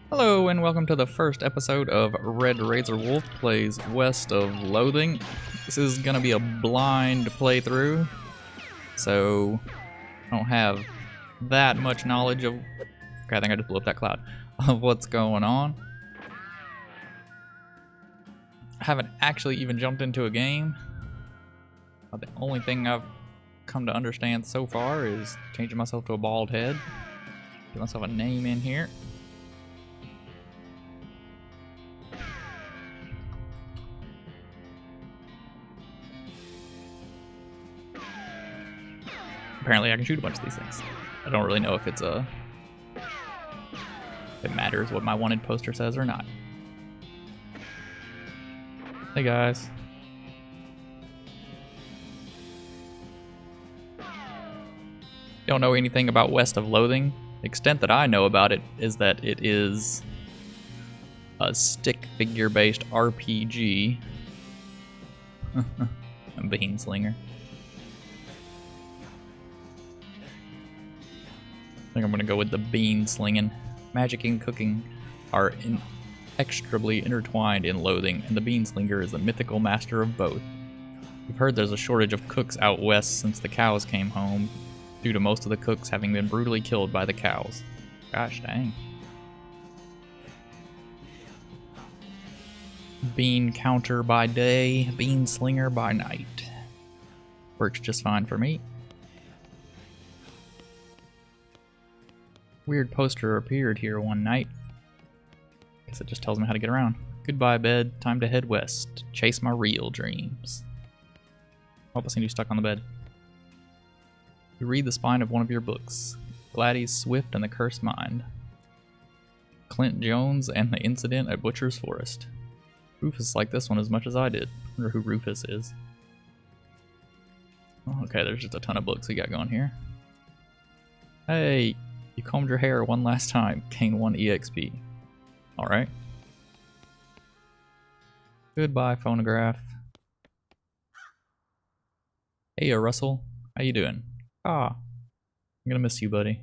Hello and welcome to the first episode of RedRazorWolf plays West of Loathing. This is gonna be a blind playthrough, so I don't have that much knowledge of... Okay, I think I just blew up that cloud. Of what's going on. I haven't actually even jumped into a game. The only thing I've come to understand so far is changing myself to a bald head. Get myself a name in here. Apparently I can shoot a bunch of these things. I don't really know if it's if it matters what my wanted poster says or not. Hey guys. Don't know anything about West of Loathing. The extent that I know about it is that it is a stick figure based RPG. Beanslinger. I think I'm gonna go with the bean slinging. Magic and cooking are inextricably intertwined in Loathing, and the Beanslinger is the mythical master of both. We've heard there's a shortage of cooks out west since the cows came home, due to most of the cooks having been brutally killed by the cows. Gosh dang. Bean counter by day, bean slinger by night. Works just fine for me. Weird poster appeared here one night. Guess it just tells me how to get around. Goodbye bed, time to head west. Chase my real dreams. Hope I seen you stuck on the bed. You read the spine of one of your books. Gladys Swift and the Cursed Mind. Clint Jones and the Incident at Butcher's Forest. Rufus liked this one as much as I did. I wonder who Rufus is. Oh, okay, there's just a ton of books we got going here. Hey, you combed your hair one last time. Gain 1 EXP. Alright. Goodbye, phonograph. Hey, Russell. How you doing? Caw. I'm gonna miss you, buddy.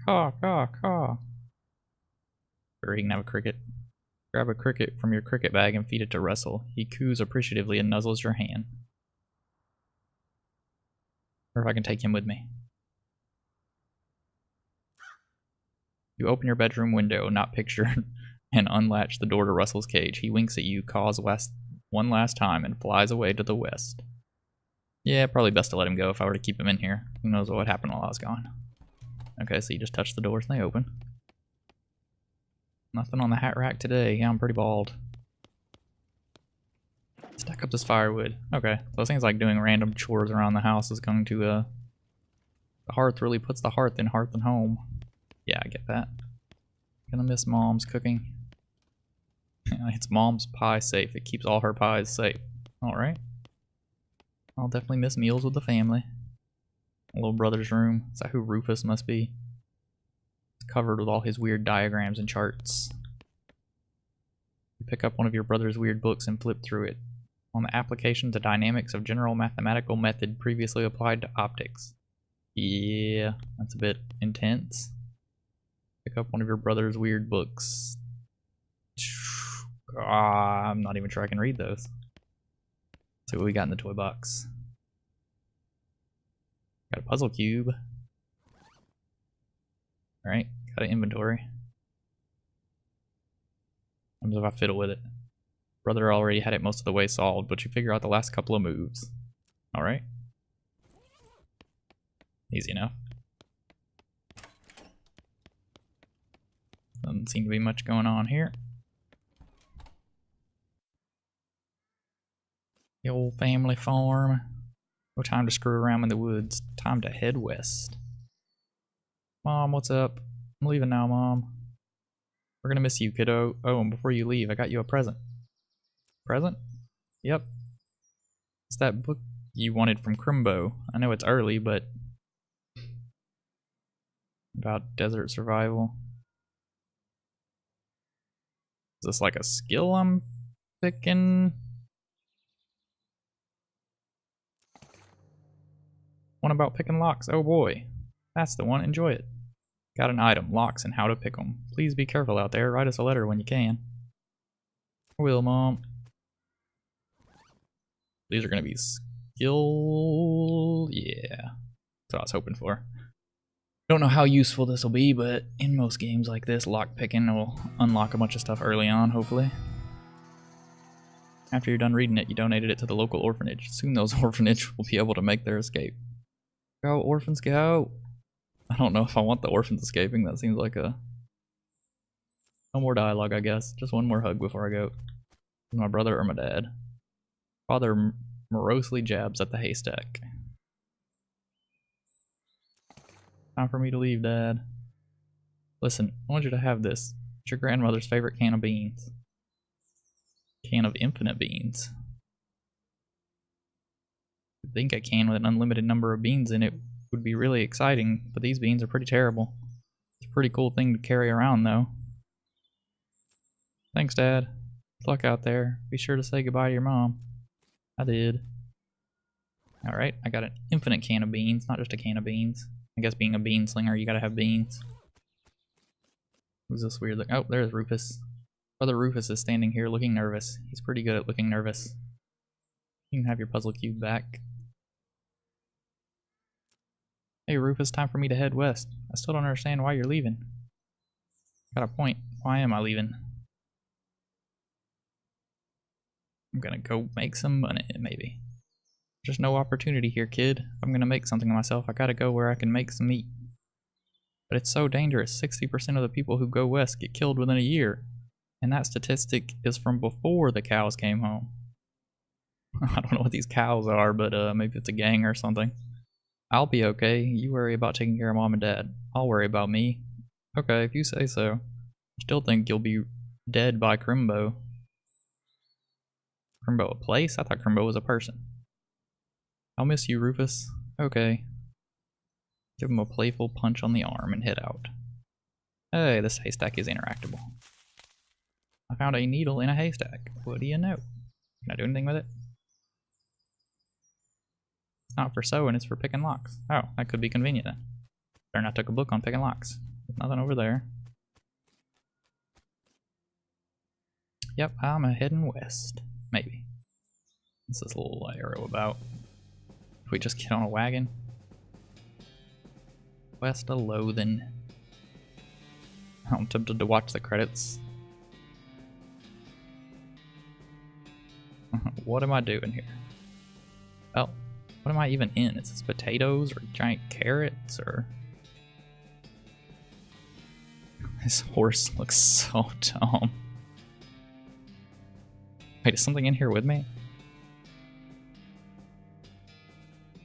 Caw, caw, caw. Sure, he can have a cricket. Grab a cricket from your cricket bag and feed it to Russell. He coos appreciatively and nuzzles your hand. Or if I can take him with me. You open your bedroom window, not pictured, and unlatch the door to Russell's cage. He winks at you, caws one last time, and flies away to the west. Yeah, probably best to let him go if I were to keep him in here. Who knows what would happen while I was gone. Okay, so you just touch the doors and they open. Nothing on the hat rack today. Yeah, I'm pretty bald. Stack up this firewood. Okay, so it seems like doing random chores around the house is going to, the hearth really puts the hearth in hearth and home. Yeah, I get that. Gonna miss Mom's cooking. It's Mom's pie safe. It keeps all her pies safe. Alright. I'll definitely miss meals with the family. Little brother's room. Is that who Rufus must be? It's covered with all his weird diagrams and charts. You pick up one of your brother's weird books and flip through it. On the application to dynamics of general mathematical method previously applied to optics. Yeah, that's a bit intense. Pick up one of your brother's weird books. I'm not even sure I can read those. Let's see what we got in the toy box. Got a puzzle cube. Alright, got an inventory. What happens if I fiddle with it? Brother already had it most of the way solved, but you figure out the last couple of moves. Alright. Easy enough. Doesn't seem to be much going on here. The old family farm. No time to screw around in the woods. Time to head west. Mom, what's up? I'm leaving now, Mom. We're gonna miss you, kiddo. Oh, and before you leave, I got you a present. Present? Yep. It's that book you wanted from Crimbo. I know it's early, but... about desert survival. Is this like a skill I'm picking? One about picking locks. Oh boy. That's the one. Enjoy it. Got an item, locks, and how to pick them. Please be careful out there. Write us a letter when you can. I will, Mom. These are going to be skill... Yeah. That's what I was hoping for. Don't know how useful this will be, but in most games like this, lock picking will unlock a bunch of stuff early on, hopefully. After you're done reading it, you donated it to the local orphanage. Soon those orphanage will be able to make their escape. Go, orphans, go! I don't know if I want the orphans escaping. That seems like a... No more dialogue, I guess. Just one more hug before I go. My brother or my dad. Father morosely jabs at the haystack. Time for me to leave, Dad. Listen, I want you to have this. It's your grandmother's favorite can of beans. Can of infinite beans. I think a can with an unlimited number of beans in it would be really exciting, but these beans are pretty terrible. It's a pretty cool thing to carry around, though. Thanks, Dad. Good luck out there. Be sure to say goodbye to your mom. I did. Alright, I got an infinite can of beans, not just a can of beans. I guess being a Beanslinger, you gotta have beans. Who's this weird look? Oh, there's Rufus. Brother Rufus is standing here looking nervous. He's pretty good at looking nervous. You can have your puzzle cube back. Hey Rufus, time for me to head west. I still don't understand why you're leaving. Got a point. Why am I leaving? I'm gonna go make some money, maybe. There's no opportunity here, kid. If I'm gonna make something of myself, I gotta go where I can make some meat. But it's so dangerous. 60% of the people who go west get killed within a year. And that statistic is from before the cows came home. I don't know what these cows are, but maybe it's a gang or something. I'll be okay. You worry about taking care of Mom and Dad. I'll worry about me. Okay, if you say so. Still think you'll be dead by Crimbo. Crimbo a place? I thought Crimbo was a person. I'll miss you, Rufus. Okay. Give him a playful punch on the arm and head out. Hey, this haystack is interactable. I found a needle in a haystack. What do you know? Can I do anything with it? It's not for sewing, it's for picking locks. Oh, that could be convenient then. Better not took a book on picking locks. There's nothing over there. Yep, I'm heading west. Maybe. What's this little arrow about? If we just get on a wagon? West of Loathing. I'm tempted to watch the credits. What am I doing here? Oh, what am I even in? Is this potatoes or giant carrots or... This horse looks so dumb. Wait, is something in here with me?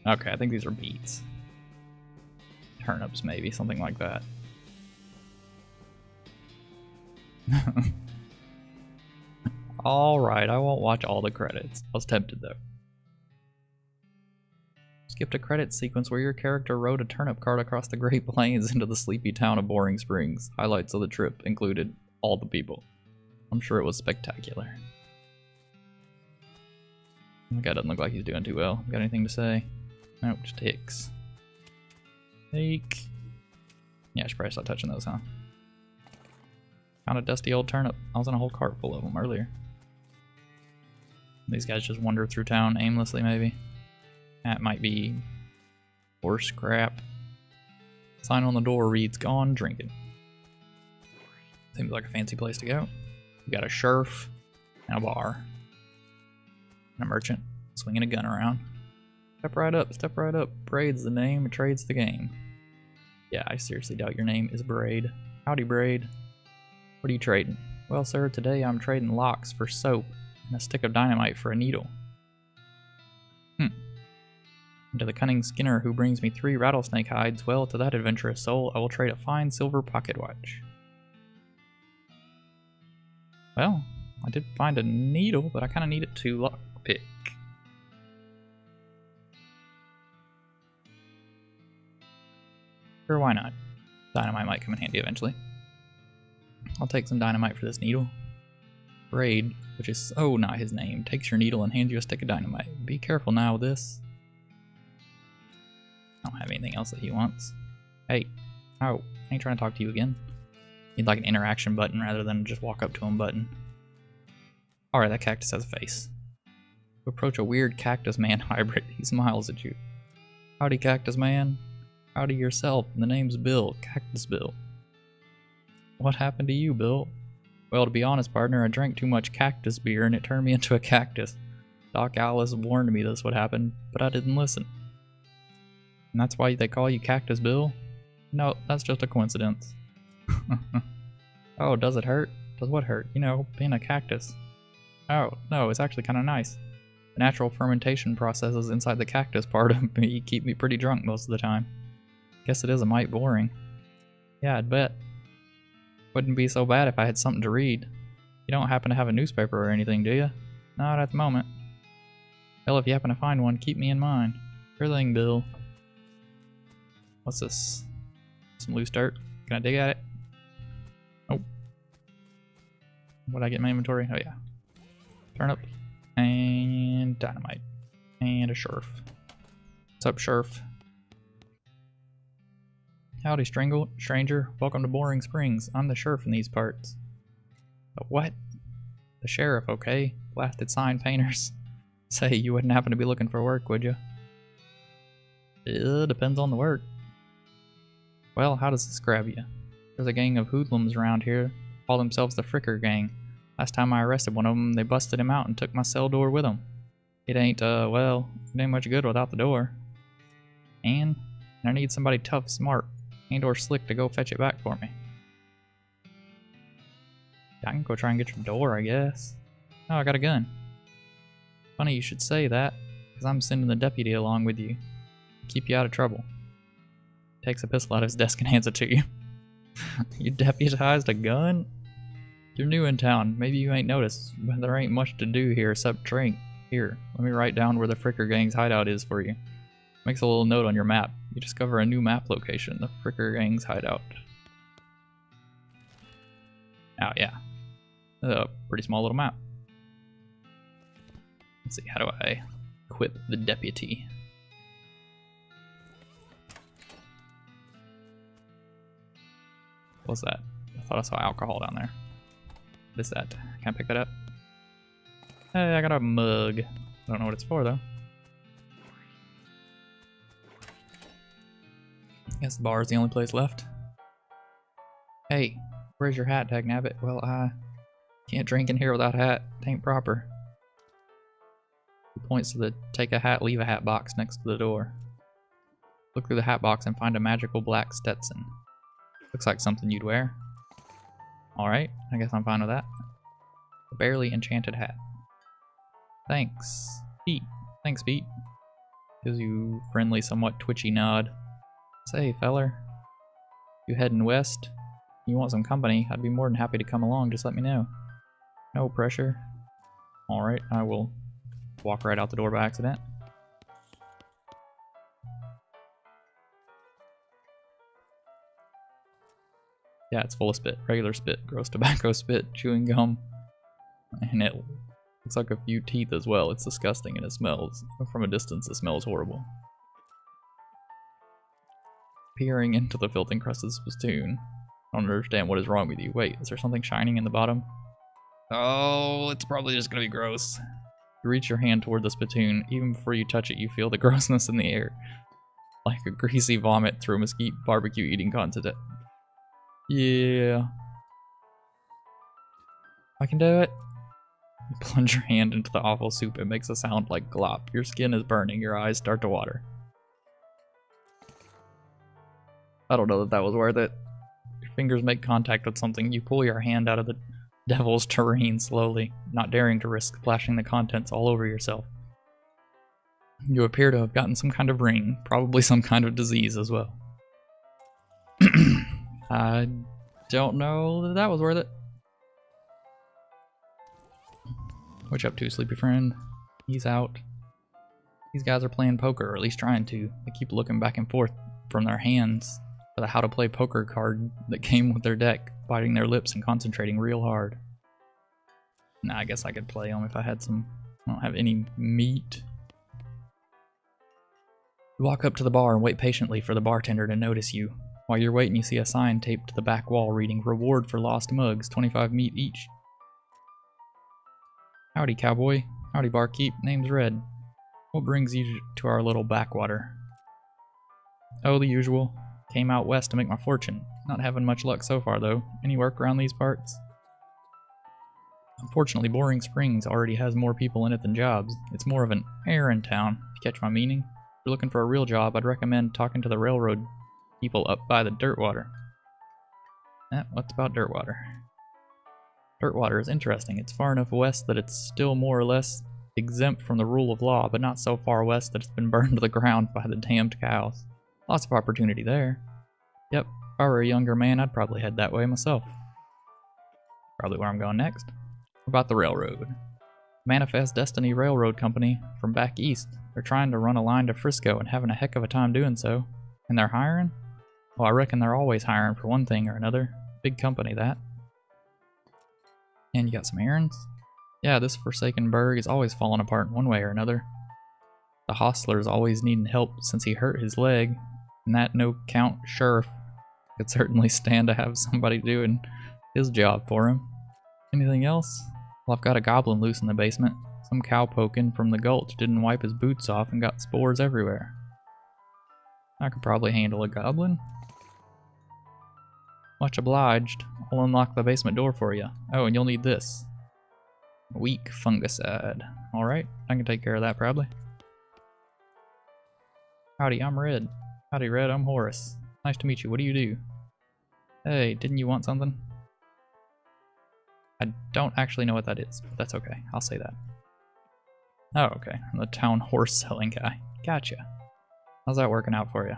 Okay, I think these are beets. Turnips, maybe, something like that. Alright, I won't watch all the credits. I was tempted though. Skipped a credit sequence where your character rode a turnip cart across the Great Plains into the sleepy town of Boring Springs. Highlights of the trip included all the people. I'm sure it was spectacular. That guy doesn't look like he's doing too well. Got anything to say? No, just hicks. Take. Yeah, I should probably stop touching those, huh? Found a dusty old turnip. I was in a whole cart full of them earlier. These guys just wander through town aimlessly, maybe. That might be horse crap. Sign on the door reads, "Gone drinking." Seems like a fancy place to go. We got a sheriff and a bar. And a merchant swinging a gun around. Step right up, step right up. Braid's the name, and trade's the game. Yeah, I seriously doubt your name is Braid. Howdy, Braid. What are you trading? Well, sir, today I'm trading locks for soap and a stick of dynamite for a needle. And to the cunning Skinner who brings me 3 rattlesnake hides, well, to that adventurous soul, I will trade a fine silver pocket watch. Well, I did find a needle, but I kind of need it to lockpick. Sure, why not? Dynamite might come in handy eventually. I'll take some dynamite for this needle. Braid, which is so not his name, takes your needle and hands you a stick of dynamite. Be careful now with this. I don't have anything else that he wants. Hey, Oh, I ain't trying to talk to you again. Need like an interaction button rather than just walk up to him button. Alright, that cactus has a face. You approach a weird cactus man hybrid. He smiles at you. Howdy, cactus man. Howdy yourself. The name's Bill. Cactus Bill. What happened to you, Bill? Well, to be honest, partner, I drank too much cactus beer and it turned me into a cactus. Doc Alice warned me this would happen, but I didn't listen. And that's why they call you Cactus Bill? No, that's just a coincidence. Oh, does it hurt? Does what hurt? You know, being a cactus. Oh, no, it's actually kind of nice. The natural fermentation processes inside the cactus part of me keep me pretty drunk most of the time. Guess it is a mite boring. Yeah, I'd bet. Wouldn't be so bad if I had something to read. You don't happen to have a newspaper or anything, do you? Not at the moment. Well, if you happen to find one, keep me in mind. Sure thing, Bill. What's this? Some loose dirt. Can I dig at it? Oh. What'd I get in my inventory? Oh yeah. Turnip. And dynamite. And a sherf. What's up, sherf? Howdy, stranger. Welcome to Boring Springs. I'm the sheriff in these parts. What? The sheriff, okay? Blasted sign painters. Say, you wouldn't happen to be looking for work, would you? Depends on the work. Well, how does this grab you? There's a gang of hoodlums around here. Call themselves the Fricker Gang. Last time I arrested one of them, they busted him out and took my cell door with them. It ain't, well, it ain't much good without the door. And I need somebody tough, smart, and or slick to go fetch it back for me. I can go try and get your door, I guess. Oh, I got a gun. Funny you should say that, because I'm sending the deputy along with you. Keep you out of trouble. Takes a pistol out of his desk and hands it to you. You deputized a gun? You're new in town. Maybe you ain't noticed, but there ain't much to do here except drink. Here, let me write down where the Fricker Gang's hideout is for you. Makes a little note on your map. You discover a new map location, the Fricker Gang's hideout. Oh yeah. A pretty small little map. Let's see, how do I equip the deputy? What's that? I thought I saw alcohol down there. What is that? Can I pick that up? Hey, I got a mug. I don't know what it's for though. Guess the bar is the only place left. Hey, where's your hat, Dagnabbit? Well, I can't drink in here without a hat. It ain't proper. He points to the take a hat, leave a hat box next to the door. Look through the hat box and find a magical black Stetson. Looks like something you'd wear. Alright, I guess I'm fine with that. A barely enchanted hat. Thanks, Pete. Thanks, Pete. Gives you friendly, somewhat twitchy nod. Say, feller. You heading west? You want some company? I'd be more than happy to come along, just let me know. No pressure. Alright, I will walk right out the door by accident. Yeah, it's full of spit. Regular spit, gross tobacco spit, chewing gum. And it looks like a few teeth as well. It's disgusting and it smells. From a distance, it smells horrible. Peering into the filth-encrusted spittoon. I don't understand what is wrong with you. Wait, is there something shining in the bottom? Oh, it's probably just gonna be gross. You reach your hand toward the spittoon. Even before you touch it, you feel the grossness in the air. Like a greasy vomit through a mesquite barbecue eating contest. Yeah. I can do it. You plunge your hand into the awful soup. It makes a sound like glop. Your skin is burning. Your eyes start to water. I don't know that that was worth it. Your fingers make contact with something. You pull your hand out of the devil's terrain slowly, not daring to risk splashing the contents all over yourself. You appear to have gotten some kind of ring, probably some kind of disease as well. I don't know that that was worth it. What you up to, sleepy friend? He's out. These guys are playing poker, or at least trying to. They keep looking back and forth from their hands for the how to play poker card that came with their deck, biting their lips and concentrating real hard. Nah, I guess I could play them if I had some. I don't have any meat. You walk up to the bar and wait patiently for the bartender to notice you. While you're waiting, you see a sign taped to the back wall reading, "Reward for lost mugs, 25 meat each." Howdy, cowboy. Howdy, barkeep. Name's Red. What brings you to our little backwater? Oh, the usual. Came out west to make my fortune. Not having much luck so far, though. Any work around these parts? Unfortunately, Boring Springs already has more people in it than jobs. It's more of an errand town, if you catch my meaning. If you're looking for a real job, I'd recommend talking to the railroad people up by the Dirtwater. What's about Dirtwater? Dirtwater is interesting. It's far enough west that it's still more or less exempt from the rule of law, but not so far west that it's been burned to the ground by the damned cows. Lots of opportunity there. Yep, if I were a younger man, I'd probably head that way myself. Probably where I'm going next. About the railroad. Manifest Destiny Railroad Company from back east. They're trying to run a line to Frisco and having a heck of a time doing so. And they're hiring? Well, I reckon they're always hiring for one thing or another. Big company, that. And you got some errands? Yeah, this forsaken burg is always falling apart in one way or another. The hostler's always needing help since he hurt his leg, and that no-count sheriff could certainly stand to have somebody doing his job for him. Anything else? Well, I've got a goblin loose in the basement. Some cowpoke in from the gulch didn't wipe his boots off and got spores everywhere. I could probably handle a goblin. Much obliged. I'll unlock the basement door for you. Oh, and you'll need this. Weak fungicide. Alright, I can take care of that probably. Howdy, I'm Red. Howdy, Red, I'm Horace. Nice to meet you. What do you do? Hey, didn't you want something? I don't actually know what that is, but that's okay. I'll say that. Oh, okay. I'm the town horse selling guy. Gotcha. How's that working out for you?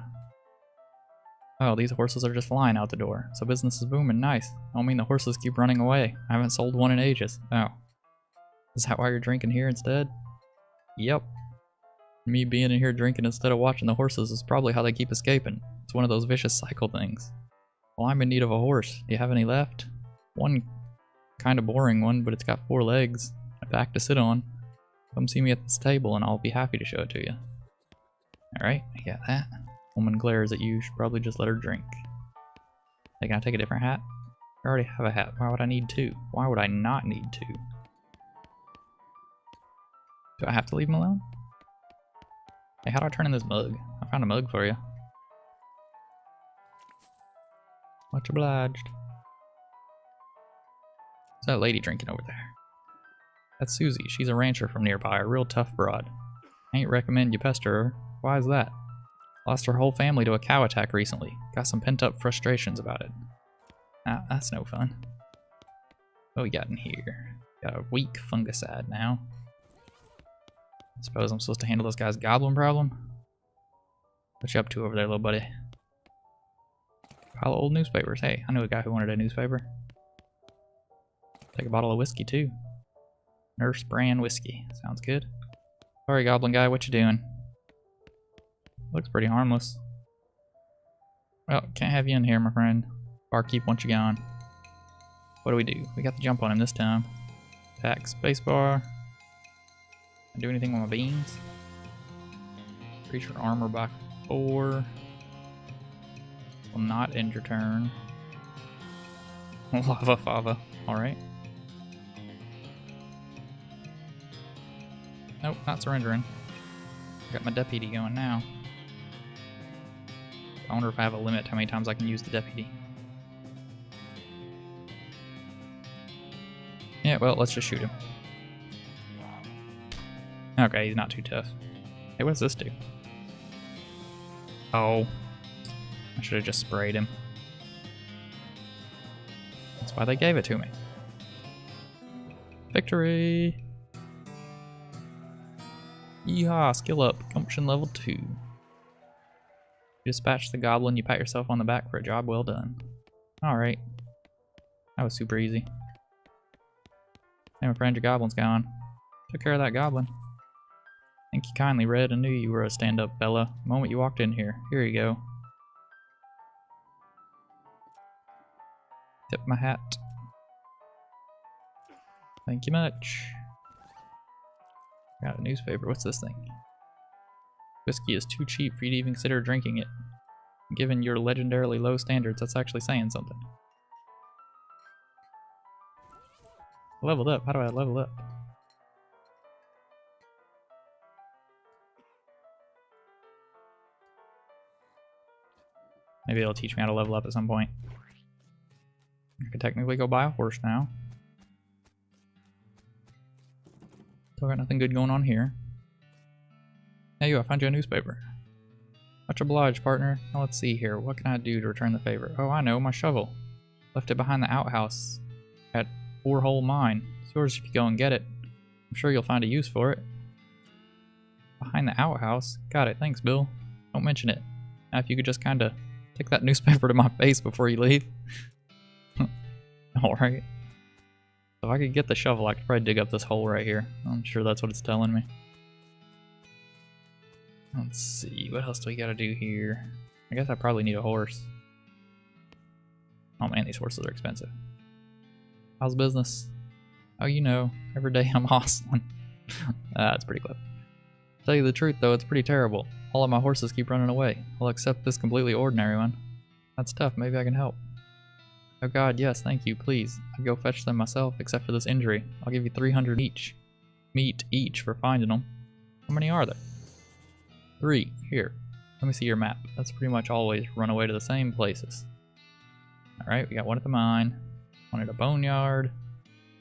Oh, these horses are just flying out the door, so business is booming. Nice. I don't mean the horses keep running away. I haven't sold one in ages. Oh. Is that why you're drinking here instead? Yep. Me being in here drinking instead of watching the horses is probably how they keep escaping. It's one of those vicious cycle things. Well, I'm in need of a horse. Do you have any left? One kind of boring one, but it's got 4 legs, a back to sit on. Come see me at this table and I'll be happy to show it to you. Alright, I got that. Woman glares at you, should probably just let her drink. Hey, can I take a different hat? I already have a hat. Why would I need 2? Why would I not need 2? Do I have to leave him alone? Hey, how do I turn in this mug? I found a mug for you. Much obliged. What's that lady drinking over there? That's Susie. She's a rancher from nearby, a real tough broad. I ain't recommend you pester her. Why is that? Lost her whole family to a cow attack recently. Got some pent-up frustrations about it. Ah, that's no fun. What we got in here? Got a weak fungicide now. Suppose I'm supposed to handle this guy's goblin problem? What you up to over there, little buddy? Pile of old newspapers. Hey, I knew a guy who wanted a newspaper. Take a bottle of whiskey, too. Nurse brand whiskey. Sounds good. Sorry, goblin guy, what you doing? Looks pretty harmless. Well, can't have you in here, my friend. Barkeep wants you gone. What do? We got the jump on him this time. Attack spacebar. Do anything with my beans? Creature armor by 4. Will not end your turn. Lava fava. Alright. Nope, not surrendering. Got my deputy going now. I wonder if I have a limit how many times I can use the deputy. Yeah, well, let's just shoot him. Okay, he's not too tough. Hey, what does this do? Oh. I should have just sprayed him. That's why they gave it to me. Victory! Yeehaw, skill up, gumption level 2. You dispatch the goblin, you pat yourself on the back for a job well done. Alright. That was super easy. Hey, my friend, your goblin's gone. Took care of that goblin. Thank you kindly, Red. I knew you were a stand-up fella the moment you walked in here. Here you go. Tip my hat. Thank you much. Got a newspaper. What's this thing? Whiskey is too cheap for you to even consider drinking it. Given your legendarily low standards, that's actually saying something. Leveled up. How do I level up? Maybe it'll teach me how to level up at some point. I could technically go buy a horse now. Still got nothing good going on here. Hey you, I found you a newspaper. Much obliged, partner. Now let's see here. What can I do to return the favor? Oh, I know, my shovel. Left it behind the outhouse at 4-Hole Mine. It's yours if you go and get it. I'm sure you'll find a use for it. Behind the outhouse? Got it, thanks, Bill. Don't mention it. Now if you could just kinda take that newspaper to my face before you leave. Alright. If I could get the shovel, I could probably dig up this hole right here. I'm sure that's what it's telling me. Let's see, what else do we gotta do here? I guess I probably need a horse. Oh man, these horses are expensive. How's business? Oh, you know, every day I'm hustling. That's pretty clever. To tell you the truth though, it's pretty terrible. All of my horses keep running away. I'll accept this completely ordinary one. That's tough, maybe I can help. Oh god, yes, thank you, please. I'd go fetch them myself, except for this injury. I'll give you 300 each. Meat each for finding them. How many are there? 3. Here. Let me see your map. That's pretty much always run away to the same places. Alright, we got one at the mine, one at a boneyard,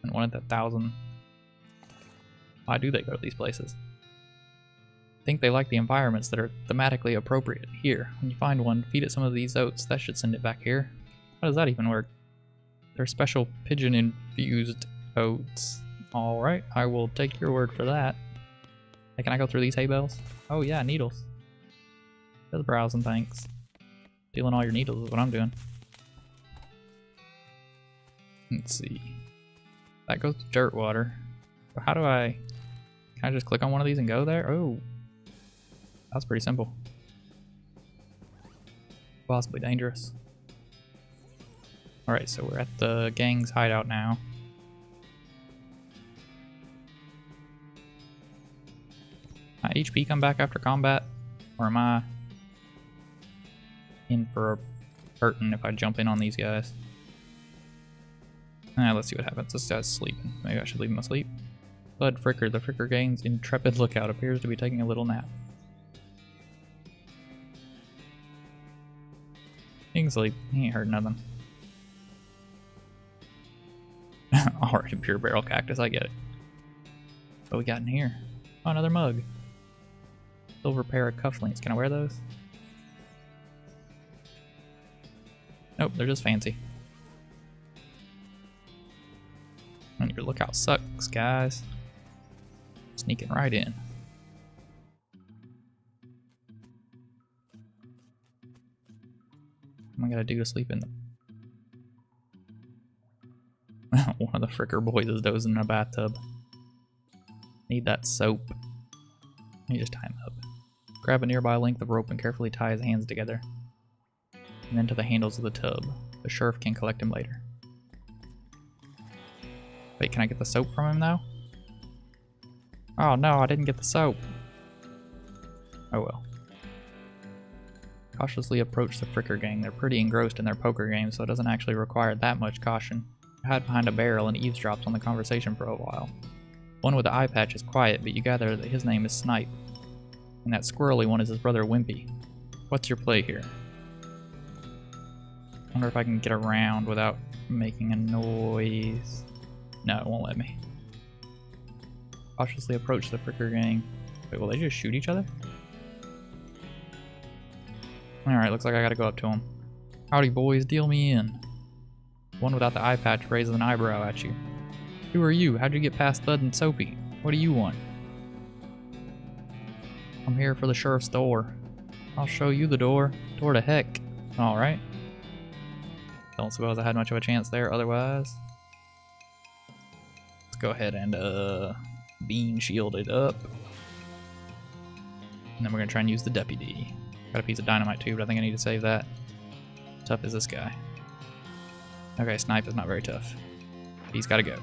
and one at the 1,000. Why do they go to these places? I think they like the environments that are thematically appropriate. Here, when you find one, feed it some of these oats. That should send it back here. How does that even work? They're special pigeon-infused oats. Alright, I will take your word for that. Hey, can I go through these hay bales? Oh yeah, needles. Just browsing, thanks. Stealing all your needles is what I'm doing. Let's see. That goes to dirt water. But how do I... Can I just click on one of these and go there? Oh. That's pretty simple. Possibly dangerous. Alright, so we're at the gang's hideout now. My HP come back after combat? Or am I in for a hurting if I jump in on these guys? Let's see what happens. This guy's sleeping. Maybe I should leave him asleep. Bud Fricker, the Fricker gang's intrepid lookout, appears to be taking a little nap. He can sleep. He ain't heard nothing. Alright, pure barrel cactus, I get it. What we got in here? Oh, another mug. Silver pair of cufflinks. Can I wear those? Nope, they're just fancy. And your lookout sucks, guys. Sneaking right in. What am I gonna do to sleep in them? One of the Fricker boys is dozing in a bathtub. Need that soap. Let me just tie him up. Grab a nearby length of rope and carefully tie his hands together. And then to the handles of the tub. The sheriff can collect him later. Wait, can I get the soap from him now? Oh no, I didn't get the soap. Oh well. Cautiously approach the Fricker gang. They're pretty engrossed in their poker game, so it doesn't actually require that much caution. I hide behind a barrel and eavesdrops on the conversation for a while. One with the eye patch is quiet, but you gather that his name is Snipe. And that squirrely one is his brother Wimpy. What's your play here? Wonder if I can get around without making a noise. No, it won't let me. Cautiously approach the Fricker gang. Wait, will they just shoot each other? Alright, looks like I gotta go up to them. Howdy boys, deal me in. One without the eye patch raises an eyebrow at you. Who are you? How'd you get past Bud and Soapy? What do you want? I'm here for the sheriff's door. I'll show you the door. Door to heck. Alright. Don't suppose I had much of a chance there otherwise. Let's go ahead and bean shield it up. And then we're gonna try and use the deputy. Got a piece of dynamite too, but I think I need to save that. How tough is this guy? Okay, Snipe is not very tough. He's gotta go.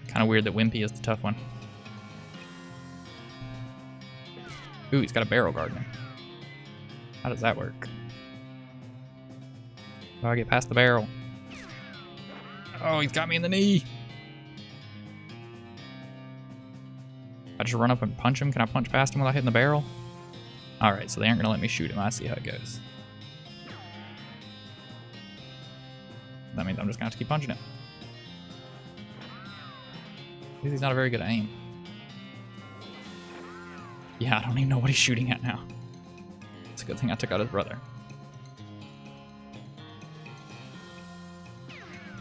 Kinda weird that Wimpy is the tough one. Ooh, he's got a barrel guard now. How does that work? How do I get past the barrel? Oh, he's got me in the knee. I just run up and punch him. Can I punch past him without hitting the barrel? Alright, so they aren't going to let me shoot him. I see how it goes. That means I'm just going to have to keep punching him. At least he's not a very good aim. Yeah, I don't even know what he's shooting at now. It's a good thing I took out his brother.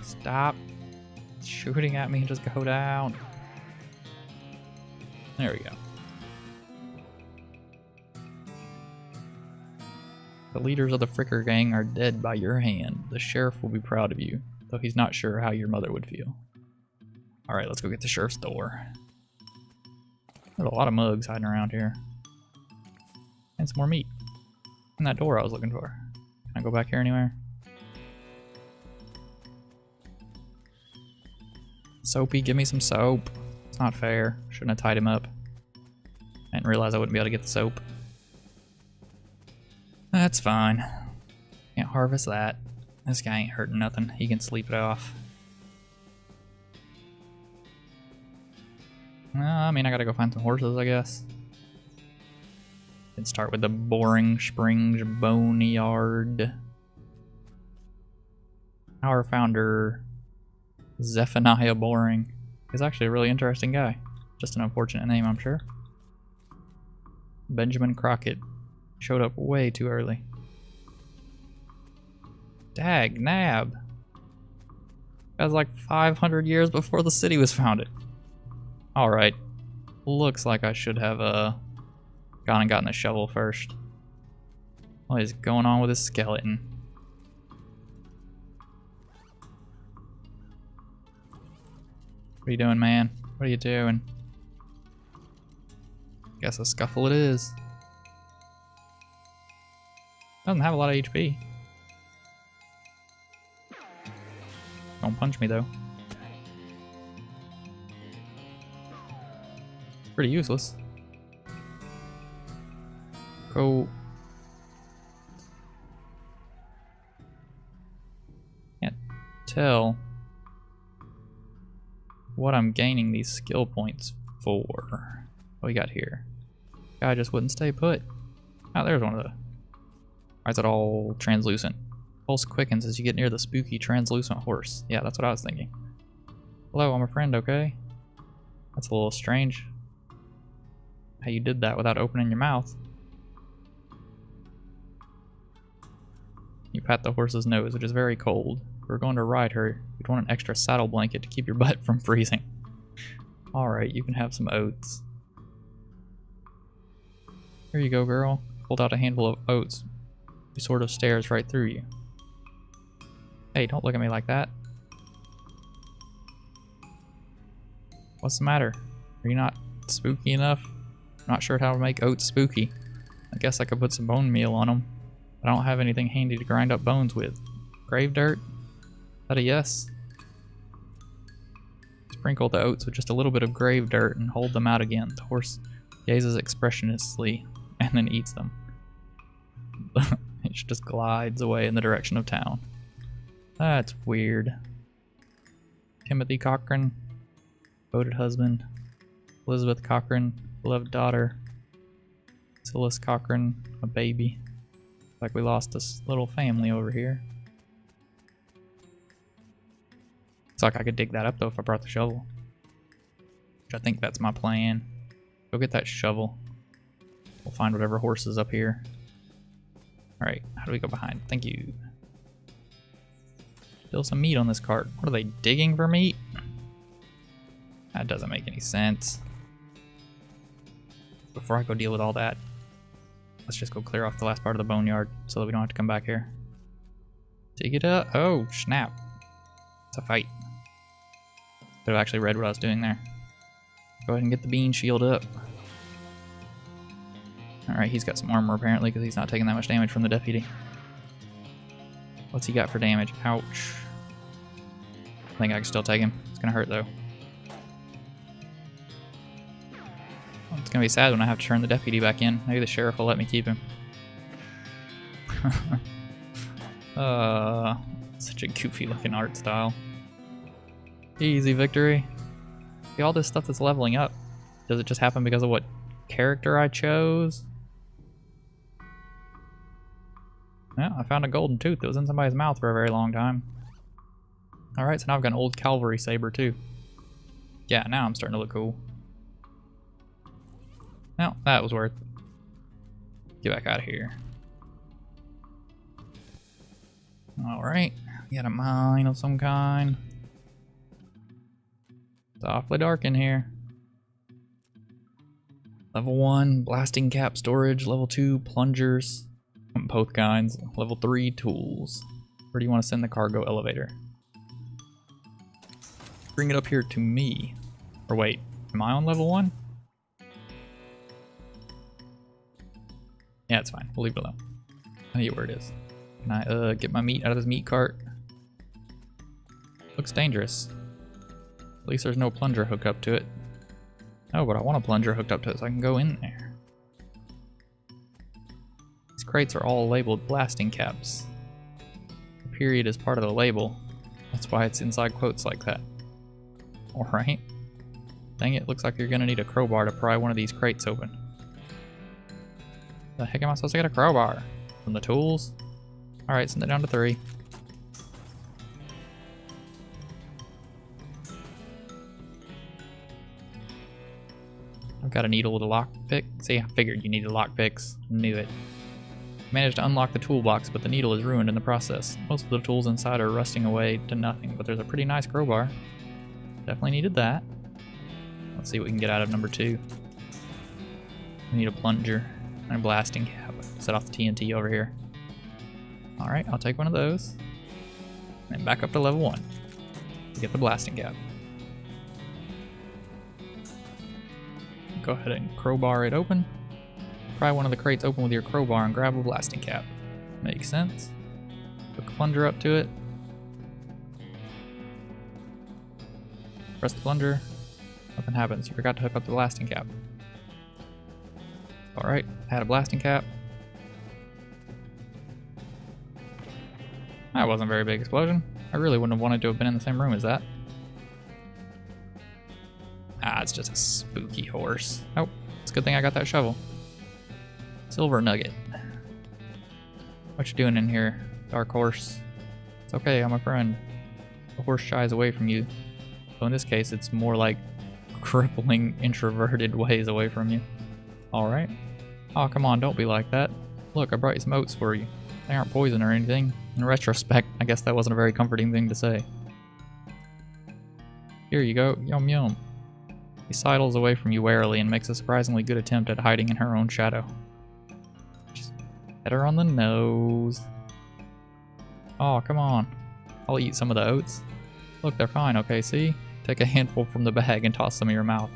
Stop shooting at me and just go down. There we go. The leaders of the Fricker gang are dead by your hand. The sheriff will be proud of you, though he's not sure how your mother would feel. Alright, let's go get the sheriff's door. There's a lot of mugs hiding around here. And some more meat. And that door I was looking for. Can I go back here anywhere? Soapy, give me some soap. It's not fair. Shouldn't have tied him up. I didn't realize I wouldn't be able to get the soap. That's fine. Can't harvest that. This guy ain't hurting nothing. He can sleep it off. I mean, I gotta go find some horses, I guess. And start with the Boring Springs Boneyard. Our founder, Zephaniah Boring, is actually a really interesting guy. Just an unfortunate name, I'm sure. Benjamin Crockett showed up way too early. Dag nab. That was like 500 years before the city was founded. Alright. Looks like I should have gone and gotten the shovel first. What is going on with this skeleton? What are you doing, man? What are you doing? Guess a scuffle it is. Doesn't have a lot of HP. Don't punch me though. Pretty useless. Go. Can't tell what I'm gaining these skill points for. What we got here? Guy just wouldn't stay put. Oh, there's one of the. Why is it all translucent? Pulse quickens as you get near the spooky translucent horse. Yeah, that's what I was thinking. Hello, I'm a friend, okay? That's a little strange. How you did that without opening your mouth. You pat the horse's nose, which is very cold. If we're going to ride her, you'd want an extra saddle blanket to keep your butt from freezing. Alright, you can have some oats. Here you go, girl. Pulled out a handful of oats. He sort of stares right through you. Hey, don't look at me like that. What's the matter? Are you not spooky enough? I'm not sure how to make oats spooky. I guess I could put some bone meal on them. I don't have anything handy to grind up bones with. Grave dirt? Is that a yes? Sprinkle the oats with just a little bit of grave dirt and hold them out again. The horse gazes expressionlessly and then eats them. It just glides away in the direction of town. That's weird. Timothy Cochran, devoted husband. Elizabeth Cochran, beloved daughter. Silas Cochran, a baby. Like we lost this little family over here. It's like I could dig that up though if I brought the shovel. Which I think that's my plan. Go get that shovel. We'll find whatever horse is up here. Alright, how do we go behind? Thank you. Still some meat on this cart. What are they, digging for meat? That doesn't make any sense. Before I go deal with all that, let's just go clear off the last part of the boneyard so that we don't have to come back here. Dig it up. Oh, snap. It's a fight. Could have actually read what I was doing there. Go ahead and get the bean shield up. Alright, he's got some armor apparently because he's not taking that much damage from the deputy. What's he got for damage? Ouch. I think I can still take him. It's gonna hurt though. Well, it's gonna be sad when I have to turn the deputy back in. Maybe the sheriff will let me keep him. Such a goofy looking art style. Easy victory. See all this stuff that's leveling up. Does it just happen because of what character I chose? Yeah, I found a golden tooth that was in somebody's mouth for a very long time. Alright, so now I've got an old cavalry saber too. Yeah, now I'm starting to look cool. No, that was worth. Get back out of here. Alright, got a mine of some kind. It's awfully dark in here. Level 1, blasting cap storage. Level 2, plungers. Both kinds. Level 3, tools. Where do you want to send the cargo elevator? Bring it up here to me. Or wait, am I on level 1? Yeah, it's fine. We'll leave it alone. I need where it is. Can I get my meat out of this meat cart? Looks dangerous. At least there's no plunger hooked up to it. Oh, but I want a plunger hooked up to it so I can go in there. These crates are all labeled blasting caps. The period is part of the label. That's why it's inside quotes like that. Alright. Dang it, looks like you're gonna need a crowbar to pry one of these crates open. The heck am I supposed to get a crowbar? From the tools? Alright, send it down to 3. I've got a needle with a lockpick. See, I figured you needed lockpicks. Knew it. Managed to unlock the toolbox, but the needle is ruined in the process. Most of the tools inside are rusting away to nothing, but there's a pretty nice crowbar. Definitely needed that. Let's see what we can get out of number 2. We need a plunger and a blasting cap. Set off the TNT over here. Alright, I'll take one of those. And back up to level 1 to get the blasting cap. Go ahead and crowbar it open. Pry one of the crates open with your crowbar and grab a blasting cap. Makes sense. Hook the plunger up to it. Press the plunger. Nothing happens. You forgot to hook up the blasting cap. Alright, had a blasting cap. That wasn't a very big explosion. I really wouldn't have wanted to have been in the same room as that. Ah, it's just a spooky horse. Oh, it's a good thing I got that shovel. Silver nugget. What you doing in here, dark horse? It's okay, I'm a friend. The horse shies away from you. So in this case, it's more like crippling, introverted ways away from you. Alright. Oh, come on, don't be like that. Look, I brought you some oats for you. They aren't poison or anything. In retrospect, I guess that wasn't a very comforting thing to say. Here you go, yum yum. He sidles away from you warily and makes a surprisingly good attempt at hiding in her own shadow. Just hit her on the nose. Oh, come on. I'll eat some of the oats. Look, they're fine, okay, see? Take a handful from the bag and toss some in your mouth.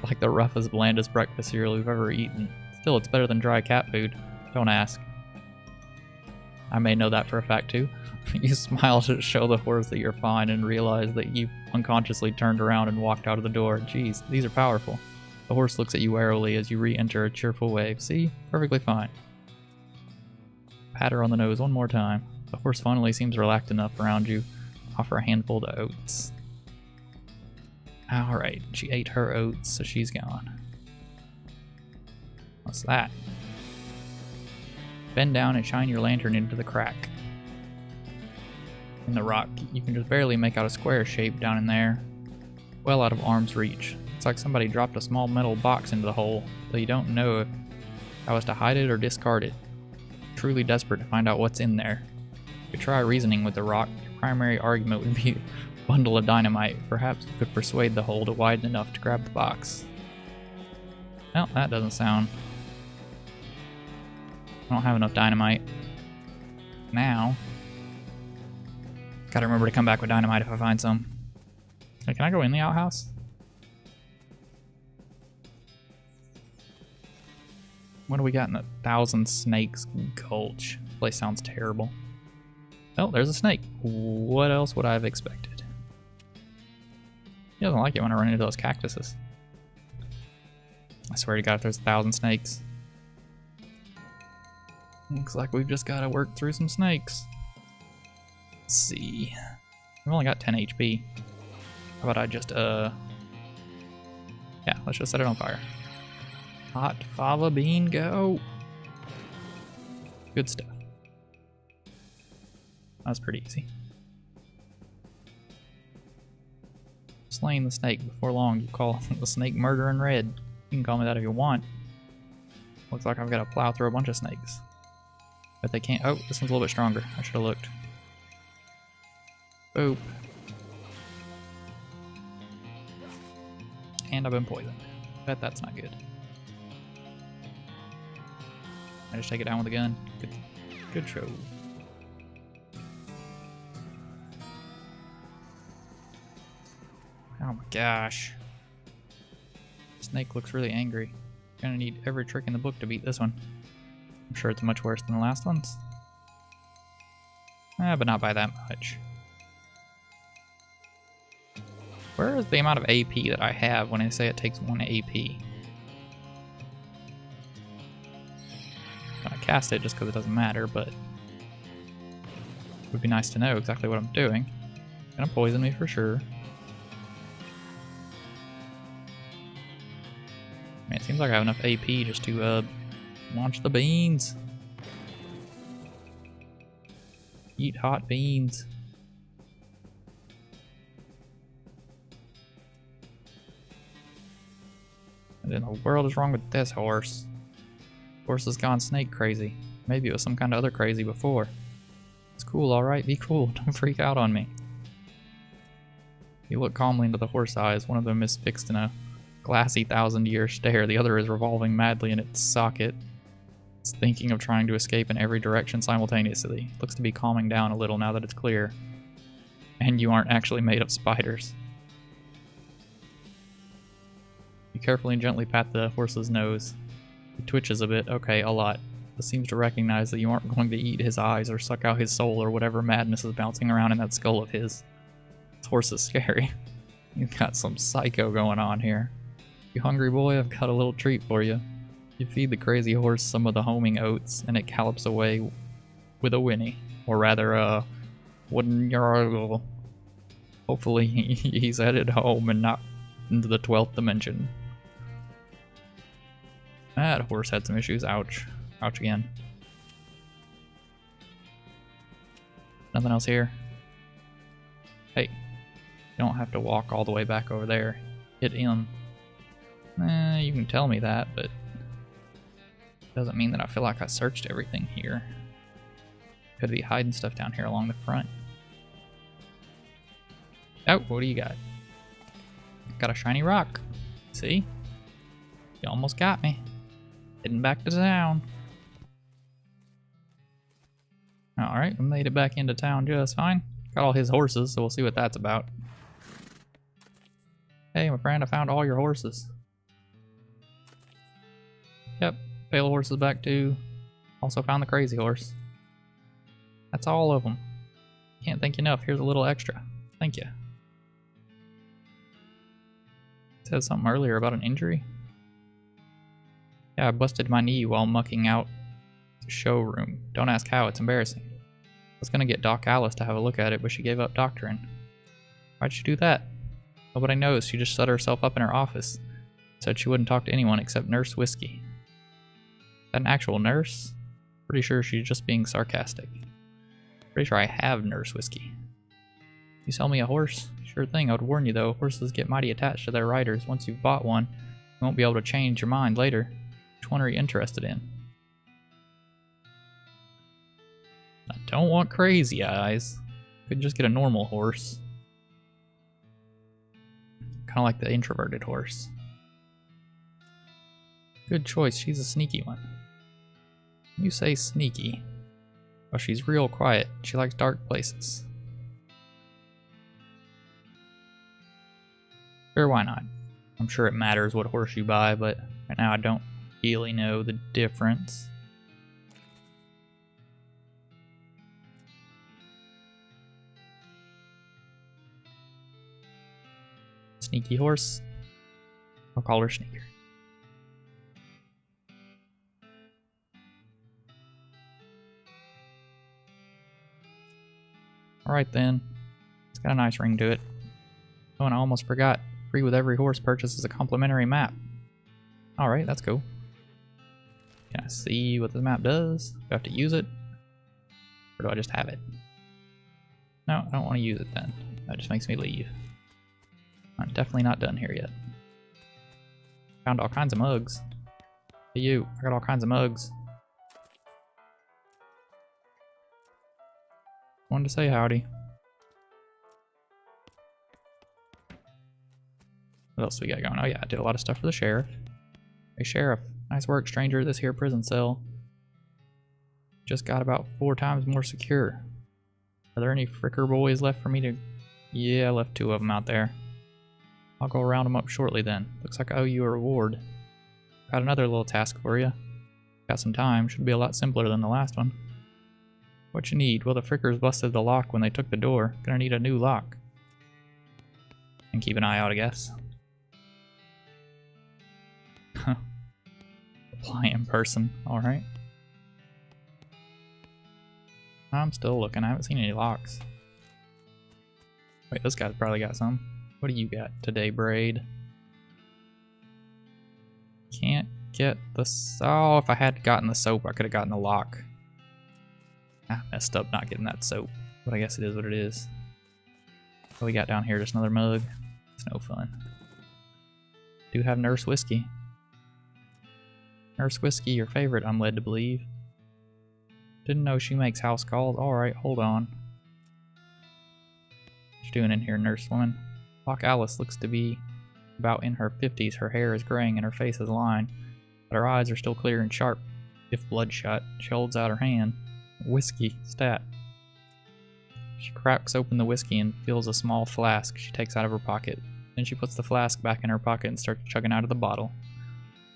Like the roughest, blandest breakfast cereal you've ever eaten. Still, it's better than dry cat food. Don't ask. I may know that for a fact, too. You smile to show the horse that you're fine and realize that you unconsciously turned around and walked out of the door. Geez, these are powerful. The horse looks at you warily as you re-enter a cheerful wave. See? Perfectly fine. Pat her on the nose one more time. The horse finally seems relaxed enough around you. Offer a handful of oats. Alright, she ate her oats, so she's gone. What's that? Bend down and shine your lantern into the crack in the rock. You can just barely make out a square shape down in there, well out of arm's reach. It's like somebody dropped a small metal box into the hole, though you don't know if I was to hide it or discard it. Truly desperate to find out what's in there. If you try reasoning with the rock, your primary argument would be a bundle of dynamite. Perhaps you could persuade the hole to widen enough to grab the box. Well, that doesn't sound... I don't have enough dynamite. Now, gotta remember to come back with dynamite if I find some. Hey, can I go in the outhouse? What do we got in the Thousand Snakes Gulch? This place sounds terrible. Oh, there's a snake. What else would I have expected? He doesn't like it when I run into those cactuses. I swear to God, if there's 1,000 snakes. Looks like we've just got to work through some snakes. Let's see. We've only got 10 HP. How about I just, yeah, let's just set it on fire. Hot fava bean, go! Good stuff. That was pretty easy. Slaying the snake before long. You call the snake murdering red. You can call me that if you want. Looks like I've got to plow through a bunch of snakes. But they can't. Oh, this one's a little bit stronger. I should have looked. Boop. And I've been poisoned. Bet that's not good. I just take it down with a gun. Good show. Oh my gosh. Snake looks really angry. Gonna need every trick in the book to beat this one. I'm sure it's much worse than the last ones. But not by that much. Where is the amount of AP that I have when I say it takes 1 AP? I cast it just because it doesn't matter, but it would be nice to know exactly what I'm doing. Gonna poison me for sure. Man, it seems like I have enough AP just to launch the beans. Eat hot beans. What in the world is wrong with this horse? Horse has gone snake crazy. Maybe it was some kind of other crazy before. It's cool, alright? Be cool. Don't freak out on me. You look calmly into the horse eyes. One of them is fixed in a glassy 1,000-year stare. The other is revolving madly in its socket. It's thinking of trying to escape in every direction simultaneously. Looks to be calming down a little now that it's clear. And you aren't actually made of spiders. You carefully and gently pat the horse's nose. He twitches a bit. Okay, a lot. But seems to recognize that you aren't going to eat his eyes or suck out his soul or whatever madness is bouncing around in that skull of his. This horse is scary. You've got some psycho going on here. You hungry boy? I've got a little treat for you. You feed the crazy horse some of the homing oats, and it gallops away with a whinny. Or rather, wooden yargle. Hopefully he's headed home and not into the 12th dimension. That horse had some issues. Ouch. Ouch again. Nothing else here. Hey, you don't have to walk all the way back over there. Hit in. You can tell me that, but doesn't mean that I feel like I searched everything here. Could be hiding stuff down here along the front. Oh, what do you got? Got a shiny rock. See? You almost got me. Heading back to town. Alright, we made it back into town just fine. Got all his horses, so we'll see what that's about. Hey, my friend, I found all your horses. Yep, pale horse is back too. Also found the crazy horse. That's all of them. Can't thank you enough. Here's a little extra. Thank you. It said something earlier about an injury. Yeah, I busted my knee while mucking out the showroom. Don't ask how, it's embarrassing. I was gonna get Doc Alice to have a look at it, but she gave up doctoring. Why'd she do that? Nobody knows, she just shut herself up in her office. Said she wouldn't talk to anyone except Nurse Whiskey. Is that an actual nurse? Pretty sure she's just being sarcastic. Pretty sure I have Nurse Whiskey. You sell me a horse? Sure thing, I would warn you though, horses get mighty attached to their riders. Once you've bought one, you won't be able to change your mind later. Which one are you interested in? I don't want crazy eyes. Could just get a normal horse. Kind of like the introverted horse. Good choice, she's a sneaky one. You say sneaky. Well, she's real quiet. She likes dark places. Sure, why not? I'm sure it matters what horse you buy, but right now I don't really know the difference. Sneaky horse. I'll call her Sneaker. Alright then. It's got a nice ring to it. Oh, and I almost forgot. Free with every horse purchase is a complimentary map. Alright, that's cool. Can I see what the map does? Do I have to use it? Or do I just have it? No, I don't want to use it then. That just makes me leave. I'm definitely not done here yet. Found all kinds of mugs. Hey you, I got all kinds of mugs. Wanted to say howdy. What else do we got going? Oh yeah, I did a lot of stuff for the sheriff. Hey sheriff, nice work stranger, this here prison cell just got about 4 times more secure. Are there any fricker boys left for me to... Yeah, I left 2 of them out there. I'll go round them up shortly then. Looks like I owe you a reward. Got another little task for you. Got some time, should be a lot simpler than the last one. What you need? Well, the frickers busted the lock when they took the door. Gonna need a new lock. And keep an eye out, I guess. Apply in person, alright. I'm still looking, I haven't seen any locks. Wait, this guy's probably got some. What do you got today, Braid? Can't get the... Oh, if I had gotten the soap, I could have gotten the lock. Ah, messed up not getting that soap. But I guess it is what it is. What we got down here? Just another mug. It's no fun. Do have Nurse Whiskey. Nurse Whiskey, your favorite, I'm led to believe. Didn't know she makes house calls. Alright, hold on. What you doing in here, nurse woman? Clock Alice looks to be about in her 50s. Her hair is graying and her face is lined, but her eyes are still clear and sharp, if bloodshot. She holds out her hand. Whiskey, stat. She cracks open the whiskey and fills a small flask she takes out of her pocket. Then she puts the flask back in her pocket and starts chugging out of the bottle.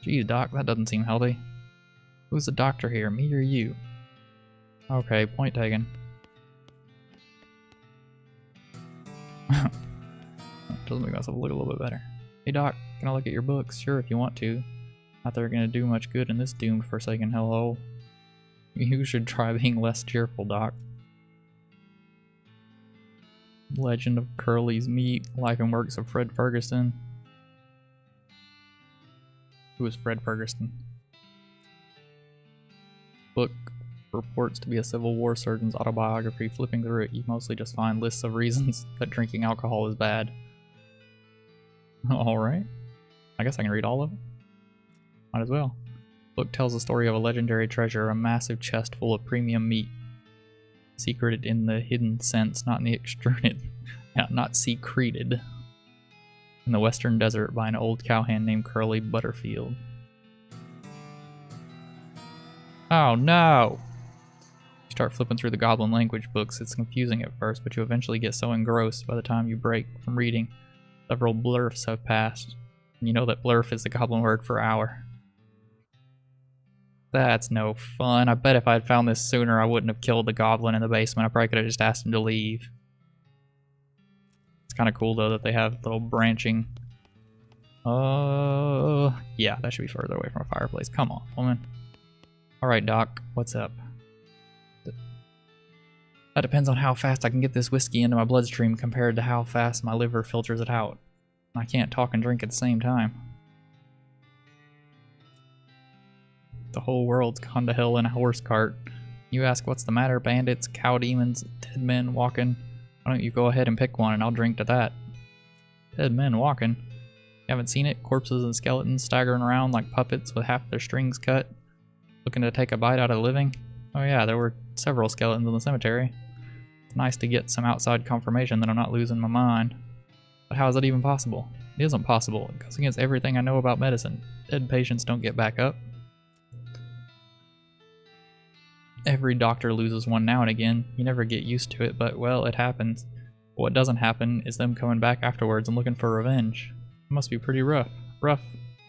Geez, Doc, that doesn't seem healthy. Who's the doctor here, me or you? Okay, point taken. Doesn't make myself look a little bit better. Hey Doc, can I look at your books? Sure, if you want to. Not that they're gonna do much good in this doomed forsaken hellhole. You should try being less cheerful, Doc. Legend of Curly's Meat, Life and Works of Fred Ferguson. Who is Fred Ferguson? Book purports to be a Civil War surgeon's autobiography. Flipping through it, you mostly just find lists of reasons that drinking alcohol is bad. Alright. I guess I can read all of them. Might as well. Book tells the story of a legendary treasure, a massive chest full of premium meat. Secreted in the hidden sense, not in the extruded. Yeah, not secreted. In the western desert by an old cowhand named Curly Butterfield. Oh no! You start flipping through the goblin language books. It's confusing at first, but you eventually get so engrossed by the time you break from reading. Several blurfs have passed, and you know that blurf is the goblin word for hour. That's no fun. I bet if I had found this sooner, I wouldn't have killed the goblin in the basement. I probably could have just asked him to leave. It's kind of cool, though, that they have little branching... yeah, that should be further away from a fireplace. Come on, woman. Alright, Doc, what's up? That depends on how fast I can get this whiskey into my bloodstream compared to how fast my liver filters it out. I can't talk and drink at the same time. The whole world's gone to hell in a horse cart. You ask what's the matter, bandits, cow demons, dead men walking? Why don't you go ahead and pick one and I'll drink to that. Dead men walking? You haven't seen it? Corpses and skeletons staggering around like puppets with half their strings cut, looking to take a bite out of the living? Oh yeah, there were several skeletons in the cemetery. It's nice to get some outside confirmation that I'm not losing my mind. But how is that even possible? It isn't possible. It goes against everything I know about medicine. Dead patients don't get back up. Every doctor loses one now and again. You never get used to it, but, well, it happens. What doesn't happen is them coming back afterwards and looking for revenge. It must be pretty rough. Rough,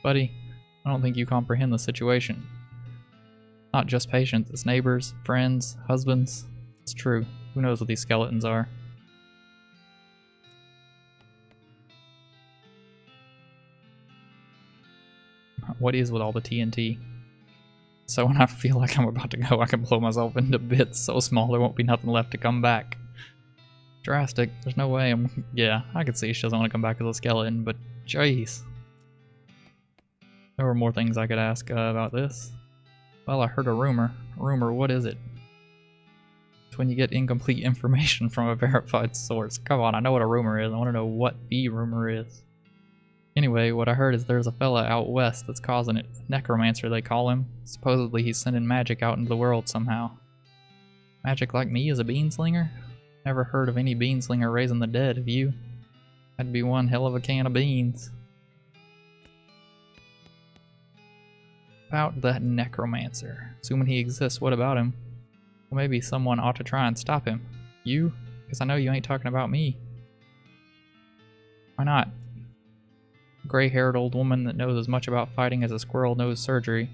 buddy. I don't think you comprehend the situation. Not just patients, it's neighbors, friends, husbands. It's true. Who knows what these skeletons are? What is with all the TNT? So when I feel like I'm about to go, I can blow myself into bits so small there won't be nothing left to come back. Drastic. There's no way I'm... Yeah, I could see she doesn't want to come back as a skeleton, but jeez. There were more things I could ask about this. Well, I heard a rumor. Rumor, what is it? It's when you get incomplete information from a verified source. Come on, I know what a rumor is. I want to know what the rumor is. Anyway, what I heard is there's a fella out west that's causing it. Necromancer, they call him. Supposedly he's sending magic out into the world somehow. Magic like me as a Beanslinger? Never heard of any Beanslinger raising the dead, have you? That'd be one hell of a can of beans. About the Necromancer. Assuming he exists, what about him? Well, maybe someone ought to try and stop him. You? Because I know you ain't talking about me. Why not? Gray-haired old woman that knows as much about fighting as a squirrel knows surgery.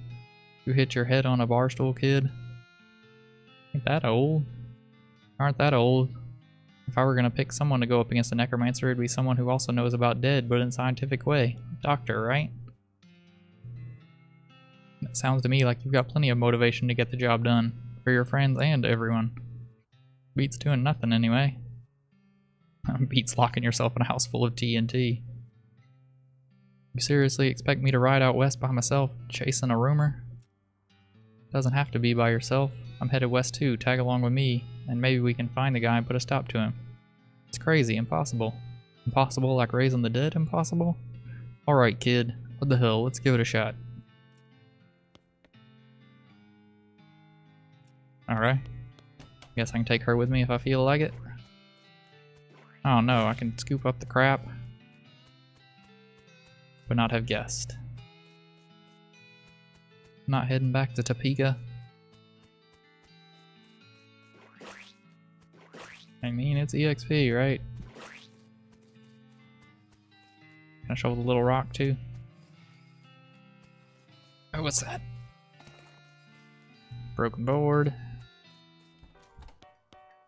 You hit your head on a bar stool, kid? Ain't that old? Aren't that old? If I were gonna pick someone to go up against a necromancer, it'd be someone who also knows about dead, but in a scientific way. Doctor, right? That sounds to me like you've got plenty of motivation to get the job done. For your friends and everyone. Beats doing nothing anyway. Beats locking yourself in a house full of TNT. You seriously expect me to ride out west by myself, chasing a rumor? Doesn't have to be by yourself. I'm headed west too, tag along with me, and maybe we can find the guy and put a stop to him. It's crazy, impossible. Impossible like raising the dead impossible? Alright kid, what the hell, let's give it a shot. Alright. Guess I can take her with me if I feel like it. Oh no, I can scoop up the crap. Would not have guessed. Not heading back to Topeka. I mean, it's EXP, right? Can I shovel the little rock too? Oh, what's that? Broken board.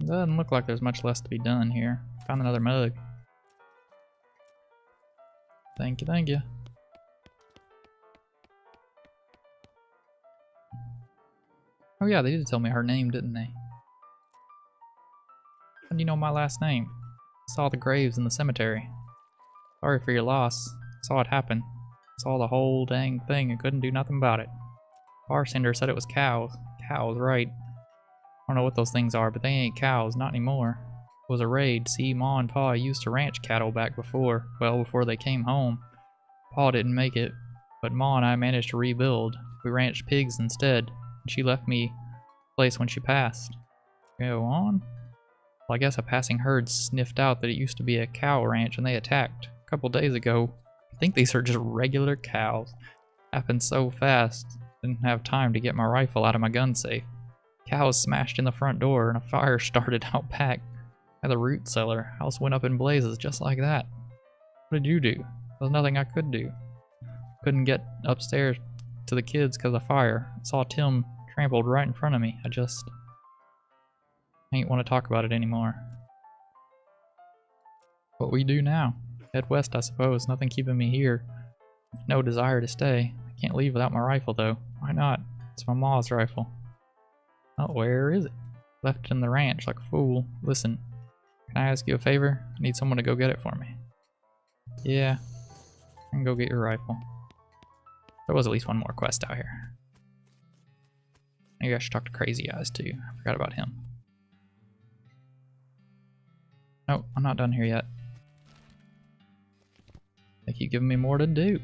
Doesn't look like there's much less to be done here. Found another mug. Thank you, thank you. Oh yeah, they did tell me her name, didn't they? How do you know my last name? Saw the graves in the cemetery. Sorry for your loss. Saw it happen. Saw the whole dang thing and couldn't do nothing about it. Bartender said it was cows. Cows, right. I don't know what those things are, but they ain't cows, not anymore. It was a raid. See, Ma and Pa used to ranch cattle back before, well, before they came home. Pa didn't make it, but Ma and I managed to rebuild. We ranched pigs instead, and she left me the place when she passed. Go on? Well, I guess a passing herd sniffed out that it used to be a cow ranch and they attacked. A couple days ago. I think these are just regular cows. Happened so fast, didn't have time to get my rifle out of my gun safe. Cows smashed in the front door and a fire started out back. At the root cellar, house went up in blazes just like that. What did you do? There was nothing I could do. Couldn't get upstairs to the kids because of the fire. I saw Tim trampled right in front of me. I ain't want to talk about it anymore. What we do now? Head west, I suppose. Nothing keeping me here. No desire to stay. I can't leave without my rifle though. Why not? It's my ma's rifle. Oh, where is it? Left it in the ranch like a fool. Listen, can I ask you a favor? I need someone to go get it for me. Yeah, I can go get your rifle. There was at least one more quest out here. Maybe I should talk to Crazy Eyes too. I forgot about him. No, I'm not done here yet. They keep giving me more to do.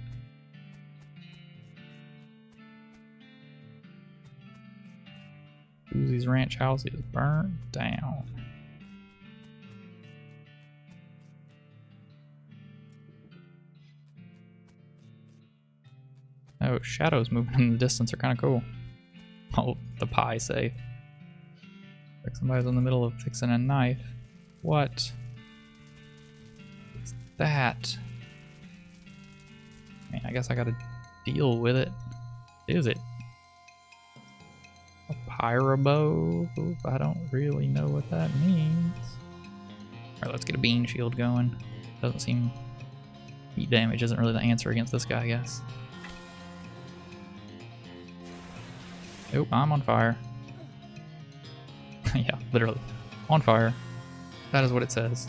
Susie's ranch house is burnt down. Oh, shadows moving in the distance are kind of cool. Oh, the pie safe. Like somebody's in the middle of fixing a knife. What? What's that? Man, I guess I gotta deal with it. What is it? A pyrobow? Oop, I don't really know what that means. Alright, let's get a bean shield going. Doesn't seem... heat damage isn't really the answer against this guy, I guess. Oh, I'm on fire. Yeah, literally. On fire. That is what it says.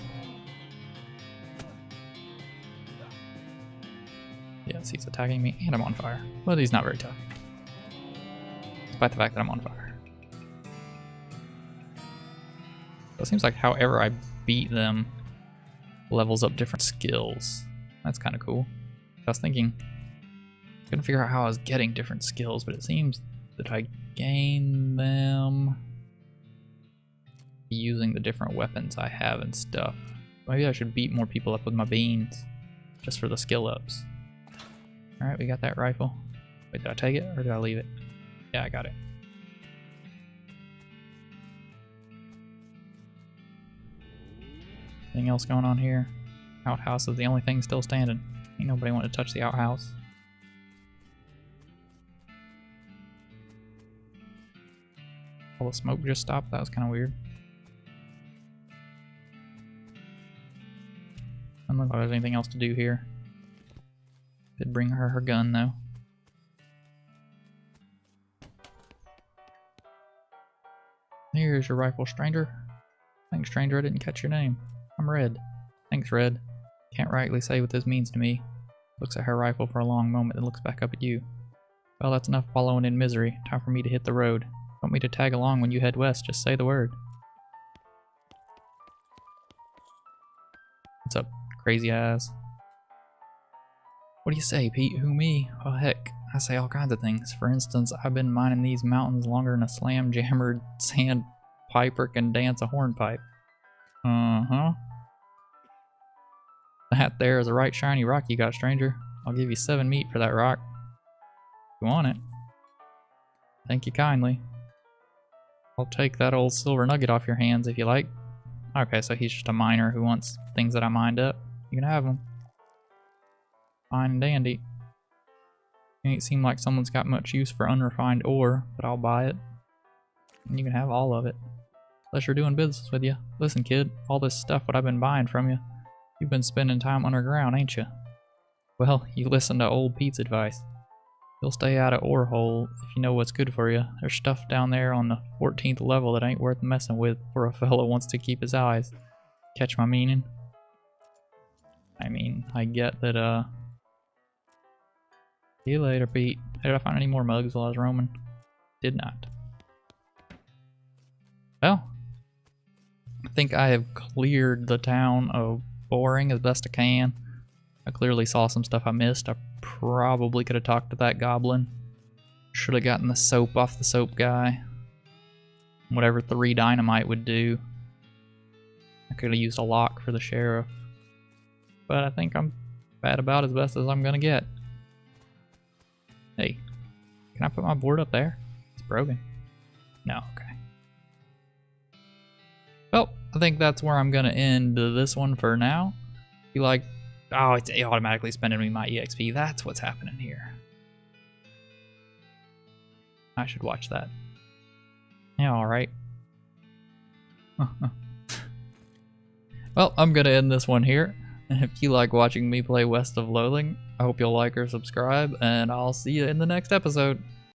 Yes, he's attacking me and I'm on fire. But he's not very tough. Despite the fact that I'm on fire. So it seems like however I beat them levels up different skills. That's kind of cool. I was thinking, couldn't figure out how I was getting different skills, but it seems that I gain them using the different weapons I have and stuff. Maybe I should beat more people up with my beans just for the skill ups. Alright, we got that rifle. Wait, did I take it or did I leave it? Yeah, I got it. Anything else going on here? Outhouse is the only thing still standing. Ain't nobody want to touch the outhouse. All the smoke just stopped. That was kind of weird. I don't know if there's anything else to do here. Did bring her gun though. Here's your rifle, stranger. Thanks, stranger. I didn't catch your name. I'm Red. Thanks, Red. Can't rightly say what this means to me. Looks at her rifle for a long moment, then looks back up at you. Well, that's enough wallowing in misery. Time for me to hit the road. Want me to tag along when you head west? Just say the word. What's up, crazy eyes? What do you say, Pete? Who, me? Oh, heck. I say all kinds of things. For instance, I've been mining these mountains longer than a slam-jammered sandpiper can dance a hornpipe. Uh-huh. That there is a right shiny rock you got, stranger. I'll give you 7 meat for that rock. If you want it. Thank you kindly. I'll take that old silver nugget off your hands if you like. Okay, so he's just a miner who wants things that I mined up. You can have them. Fine and dandy. It ain't seem like someone's got much use for unrefined ore, but I'll buy it. And you can have all of it. Unless you're doing business with you. Listen, kid, all this stuff what I've been buying from you, you've been spending time underground, ain't you? Well, you listen to old Pete's advice. You'll stay out of ore hole if you know what's good for you. There's stuff down there on the 14th level that ain't worth messing with for a fella wants to keep his eyes. Catch my meaning? I mean, I get that, See you later, Pete. Did I find any more mugs while I was roaming? Did not. Well, I think I have cleared the town of boring as best I can. I clearly saw some stuff I missed. I probably could have talked to that goblin. Should have gotten the soap off the soap guy. Whatever 3 dynamite would do. I could have used a lock for the sheriff. But I think I'm bad about as best as I'm gonna get. Hey, can I put my board up there? It's broken. No, okay. Well, I think that's where I'm gonna end this one for now. If you like, oh, it's automatically spending me my EXP. That's what's happening here. I should watch that. Yeah, alright. Well, I'm gonna end this one here. And if you like watching me play West of Loathing, I hope you'll like or subscribe, and I'll see you in the next episode.